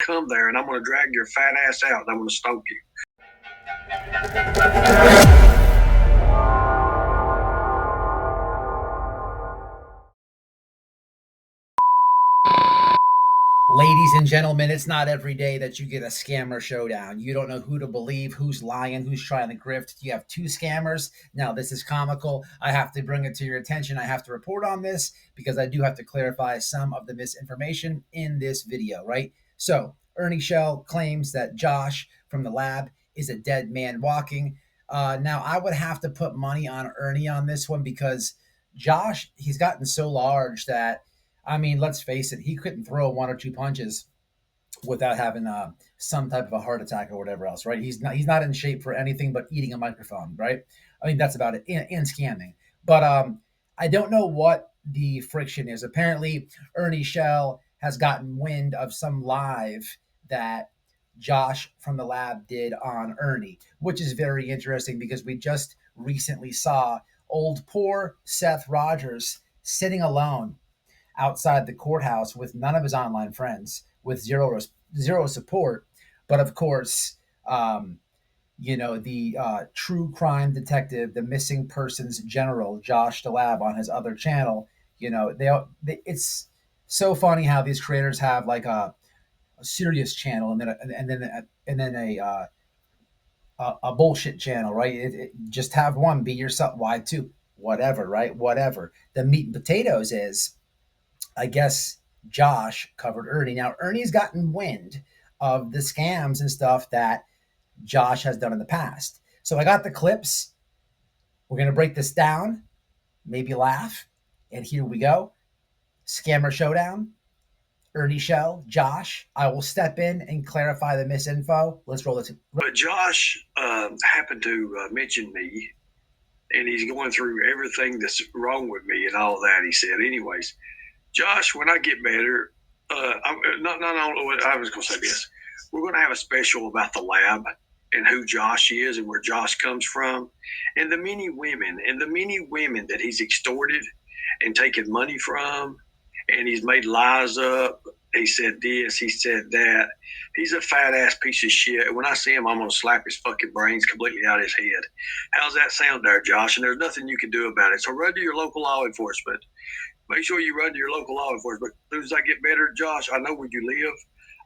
come there and I'm going to drag your fat ass out and I'm going to stomp you. Ladies and gentlemen, it's not every day that you get a scammer showdown. You don't know who to believe, who's lying, who's trying to grift. You have two scammers. Now, this is comical. I have to bring it to your attention. I have to report on this because I do have to clarify some of the misinformation in this video, right? So, Ernie Shell claims that Josh from the lab is a dead man walking. Now, I would have to put money on Ernie on this one because Josh, he's gotten so large that I mean, let's face it, he couldn't throw one or two punches without having some type of a heart attack or whatever else, right? He's not in shape for anything but eating a microphone, right? I mean, that's about it, and scamming. But I don't know what the friction is. Apparently, Ernie Shell has gotten wind of some live that Josh from the lab did on Ernie, which is very interesting because we just recently saw old poor Seth Rogers sitting alone outside the courthouse with none of his online friends, with zero support. But of course, the true crime detective, the missing persons general, Josh Dlive on his other channel. It's so funny how these creators have like a serious channel and then a bullshit channel, right? Just have one, be yourself. Why two? Whatever, right? Whatever. The meat and potatoes is, I guess Josh covered Ernie. Now, Ernie's gotten wind of the scams and stuff that Josh has done in the past. So I got the clips. We're going to break this down, maybe laugh. And here we go. Scammer Showdown. Ernie Shell, Josh. I will step in and clarify the misinfo. Let's roll this. But Josh happened to mention me, and he's going through everything that's wrong with me and all that. He said, anyways, Josh, when I get better, I was going to say this. We're going to have a special about the lab and who Josh is and where Josh comes from and the many women that he's extorted and taken money from, and he's made lies up. He said this, he said that. He's a fat ass piece of shit. And when I see him, I'm going to slap his fucking brains completely out of his head. How's that sound there, Josh? And there's nothing you can do about it. So run to your local law enforcement. Make sure you run to your local law enforcement. As soon as I get better, Josh, I know where you live.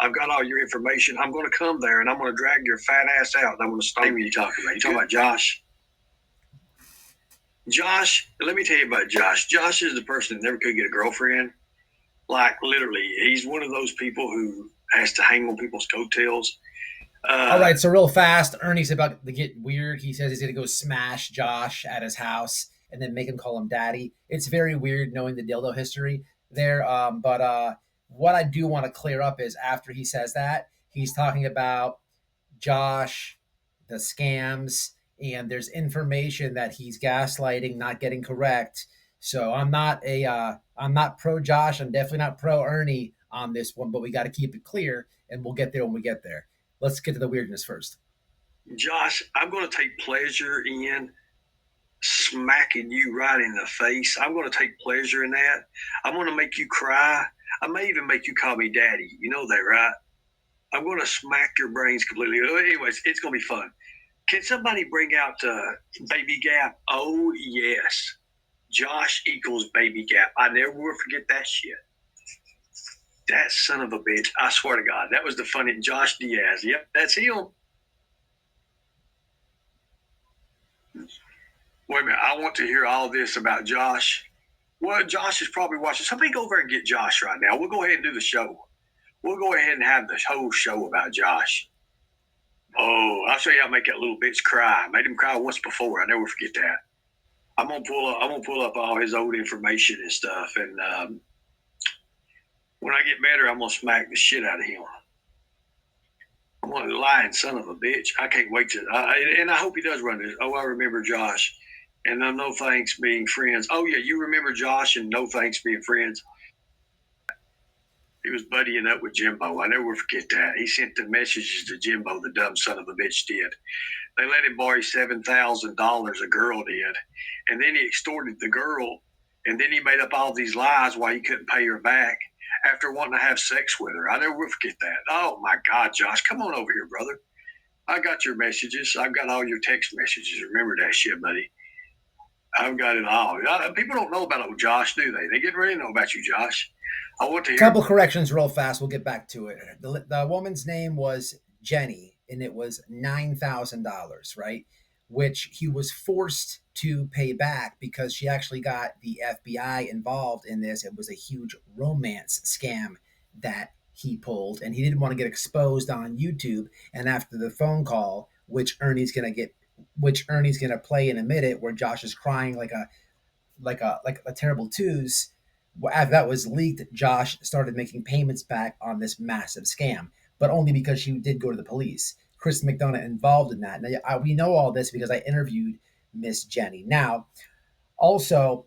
I've got all your information. I'm going to come there, and I'm going to drag your fat ass out, and I'm going to stomp you. Talking about? You talking about Josh? Josh, let me tell you about Josh. Josh is the person that never could get a girlfriend. Like, literally, he's one of those people who has to hang on people's coattails. All right, so real fast, Ernie's about to get weird. He says he's going to go smash Josh at his house and then make him call him daddy. It's very weird knowing the dildo history there. But what I do want to clear up is after he says that, he's talking about Josh, the scams, and there's information that he's gaslighting, not getting correct. So I'm not pro Josh. I'm definitely not pro Ernie on this one, but we got to keep it clear, and we'll get there when we get there. Let's get to the weirdness first. Josh, I'm going to take pleasure in smacking you right in the face. I'm going to take pleasure in that. I'm going to make you cry. I may even make you call me daddy. You know that, right? I'm going to smack your brains completely. Anyways, it's going to be fun. Can somebody bring out Baby Gap? Oh, yes. Josh equals Baby Gap. I never will forget that shit. That son of a bitch. I swear to God. That was the funny Josh Diaz. Yep, that's him. Wait a minute. I want to hear all this about Josh. Well, Josh is probably watching. Somebody go over and get Josh right now. We'll go ahead and do the show. We'll go ahead and have the whole show about Josh. Oh, I'll show you how to make that little bitch cry. I made him cry once before. I never forget that. I'm gonna pull up all his old information and stuff, and when I get better, I'm gonna smack the shit out of him. I'm gonna lying son of a bitch. I can't wait to. And I hope he does run this. Oh, I remember Josh, and no thanks being friends. Oh yeah, you remember Josh and no thanks being friends. He was buddying up with Jimbo. I never will forget that. He sent the messages to Jimbo, the dumb son of a bitch did. They let him borrow $7,000, a girl did. And then he extorted the girl, and then he made up all these lies why he couldn't pay her back. after wanting to have sex with her. I never will forget that. Oh my God, Josh, come on over here, brother. I got your messages. I've got all your text messages. Remember that shit, buddy. I've got it all. People don't know about old Josh, do they? They get ready to know about you, Josh. I want to hear. Couple corrections real fast. We'll get back to it. The woman's name was Jenny, and it was $9,000, right? Which he was forced to pay back because she actually got the FBI involved in this. It was a huge romance scam that he pulled, and he didn't want to get exposed on YouTube. And after the phone call, which Ernie's gonna play in a minute, where Josh is crying like a terrible twos. As that was leaked, Josh started making payments back on this massive scam, but only because she did go to the police. Chris McDonough involved in that. Now, we know all this because I interviewed Miss Jenny. Now, also,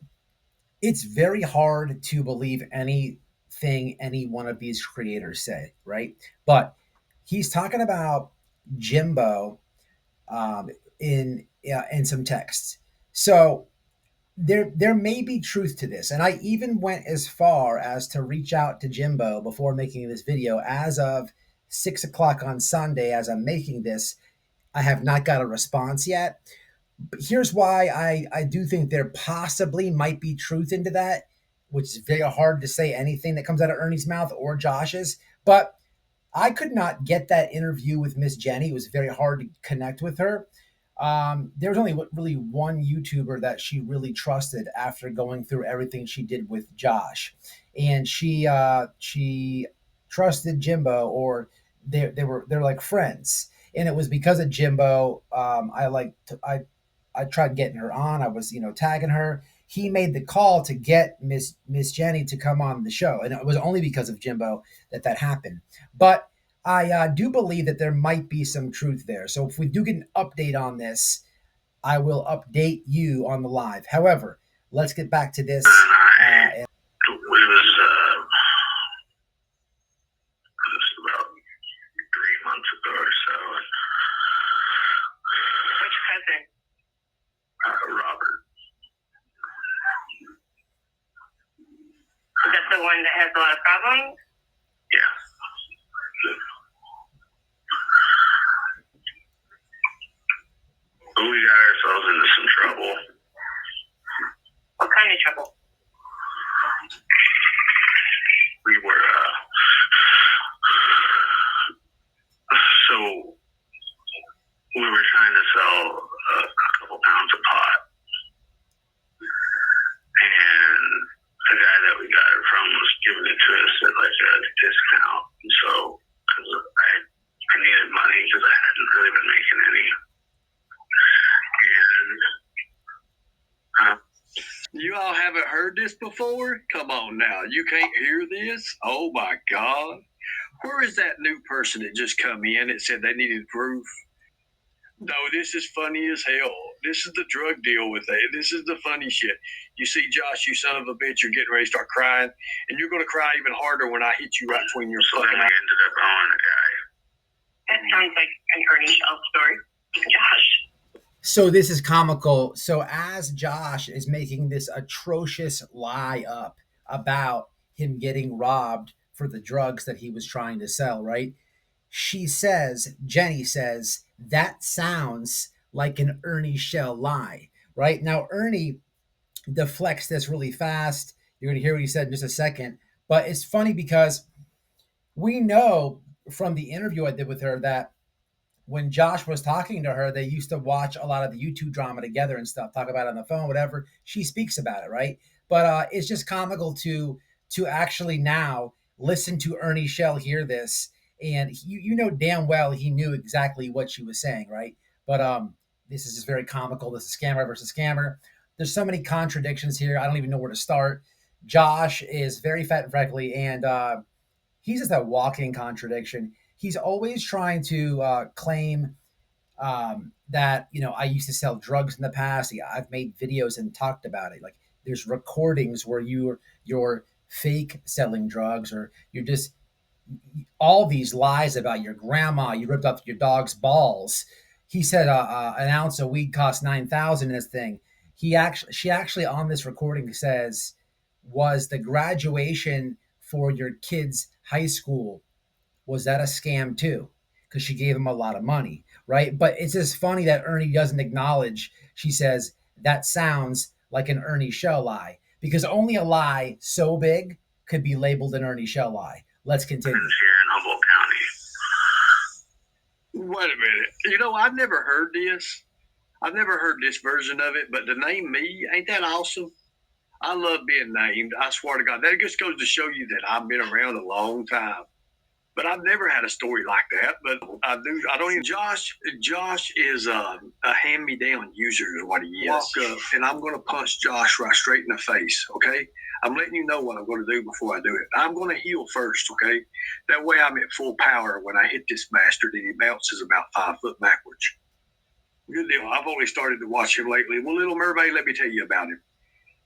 it's very hard to believe anything any one of these creators say, right? But he's talking about Jimbo in some texts. So there may be truth to this, and I even went as far as to reach out to Jimbo before making this video. As of 6 o'clock on Sunday, as I'm making this, I have not got a response yet. But here's why I do think there possibly might be truth into that, which is very hard to say anything that comes out of Ernie's mouth or Josh's. But I could not get that interview with Miss Jenny. It was very hard to connect with her. There was only really one YouTuber that she really trusted after going through everything she did with Josh, and she trusted Jimbo, or they're like friends, and it was because of Jimbo. I tried getting her on. I was tagging her. He made the call to get Miss Jenny to come on the show, and it was only because of Jimbo that happened. But I do believe that there might be some truth there. So if we do get an update on this, I will update you on the live. However, let's get back to this. It was about 3 months ago or so. Which cousin? Robert. Is that the one that has a lot of problems? Yeah. We got ourselves into some trouble. What kind of trouble? We were, so we were trying to sell a couple pounds of pot. And the guy that we got it from was giving it to us at like a discount. And so, because I needed money because I hadn't really been making any. And You all haven't heard this before? Come on now. You can't hear this? Oh my God. Where is that new person that just come in that said they needed proof? No, this is funny as hell. This is the drug deal with it. This is the funny shit. You see, Josh, you son of a bitch, you're getting ready to start crying, and you're going to cry even harder when I hit you right between your so then fucking we eyes. ended up owing the guy. That sounds like an Ernie Shell story. Josh. So this is comical. So as Josh is making this atrocious lie up about him getting robbed for the drugs that he was trying to sell, right? Jenny says, that sounds like an Ernie Shell lie, right? Now, Ernie deflects this really fast. You're going to hear what he said in just a second. But it's funny because we know from the interview I did with her that when Josh was talking to her, they used to watch a lot of the YouTube drama together and stuff, talk about it on the phone, whatever. She speaks about it, right? But it's just comical to actually now listen to Ernie Shell hear this, and you know damn well he knew exactly what she was saying, right? But this is just very comical. This is scammer versus scammer. There's so many contradictions here. I don't even know where to start. Josh is very fat and freckly, and he's just a walking contradiction. He's always trying to claim that I used to sell drugs in the past. I've made videos and talked about it. Like there's recordings where you're fake selling drugs, or you're just all these lies about your grandma. You ripped off your dog's balls. He said an ounce of weed cost $9,000 in this thing. She actually on this recording says was the graduation for your kid's high school, was that a scam too? Because she gave him a lot of money, right? But it's just funny that Ernie doesn't acknowledge. She says, that sounds like an Ernie Shell lie, because only a lie so big could be labeled an Ernie Shell lie. Let's continue. Here in Humboldt County. Wait a minute. You know, I've never heard this. I've never heard this version of it, but to name me, ain't that awesome? I love being named. I swear to God. That just goes to show you that I've been around a long time. But I've never had a story like that. But I don't even. Josh is a hand-me-down user is what he is. Walk up, and I'm going to punch Josh right straight in the face, okay? I'm letting you know what I'm going to do before I do it. I'm going to heal first, okay? That way I'm at full power when I hit this bastard and he bounces about 5 foot backwards. Good deal. I've only started to watch him lately. Well, Little Mermaid, let me tell you about him.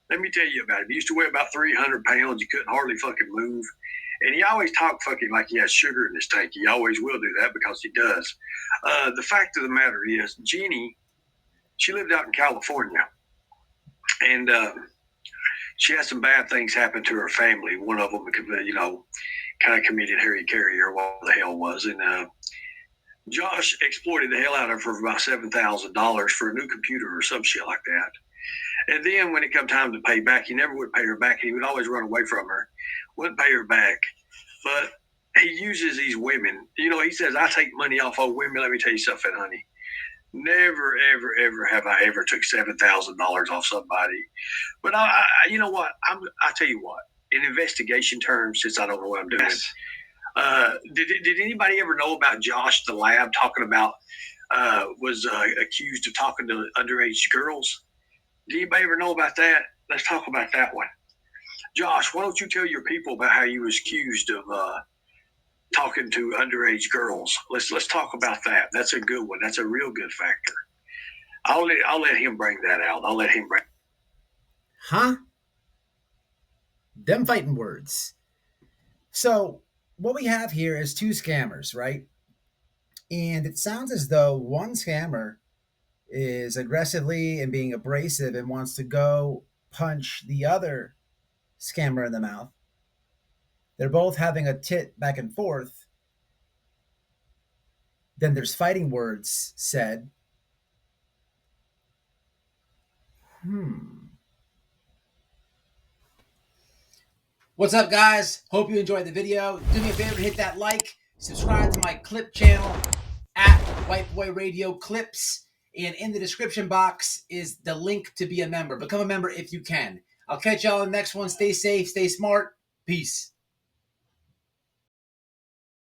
He used to weigh about 300 pounds. He couldn't hardly fucking move. And he always talked fucking like he has sugar in his tank. He always will do that because he does. The fact of the matter is, Jenny, she lived out in California. And she had some bad things happen to her family. One of them, kind of committed Harry Carey or what the hell was. And Josh exploited the hell out of her for about $7,000 for a new computer or some shit like that. And then when it come time to pay back, he never would pay her back. He would always run away from her, wouldn't pay her back. But he uses these women. You know, he says, I take money off of women. Let me tell you something, honey. Never, ever, ever have I ever took $7,000 off somebody. But you know what? I tell you what. In investigation terms, since I don't know what I'm doing, yes. Did anybody ever know about Josh the Lab talking about was accused of talking to underage girls? Did anybody ever know about that? Let's talk about that one. Josh, why don't you tell your people about how you was accused of talking to underage girls? Let's talk about that. That's a good one. That's a real good factor. I'll let him bring that out. Huh? Them fighting words. So what we have here is two scammers, right? And it sounds as though one scammer is aggressively and being abrasive and wants to go punch the other scammer in the mouth. They're both having a tit back and forth. Then there's fighting words said. What's up, guys? Hope you enjoyed the video. Do me a favor, hit that like, subscribe to my clip channel at WHITEBOYRADIO Clips. And in the description box is the link to be a member. Become a member if you can. I'll catch y'all in the next one. Stay safe, stay smart. Peace.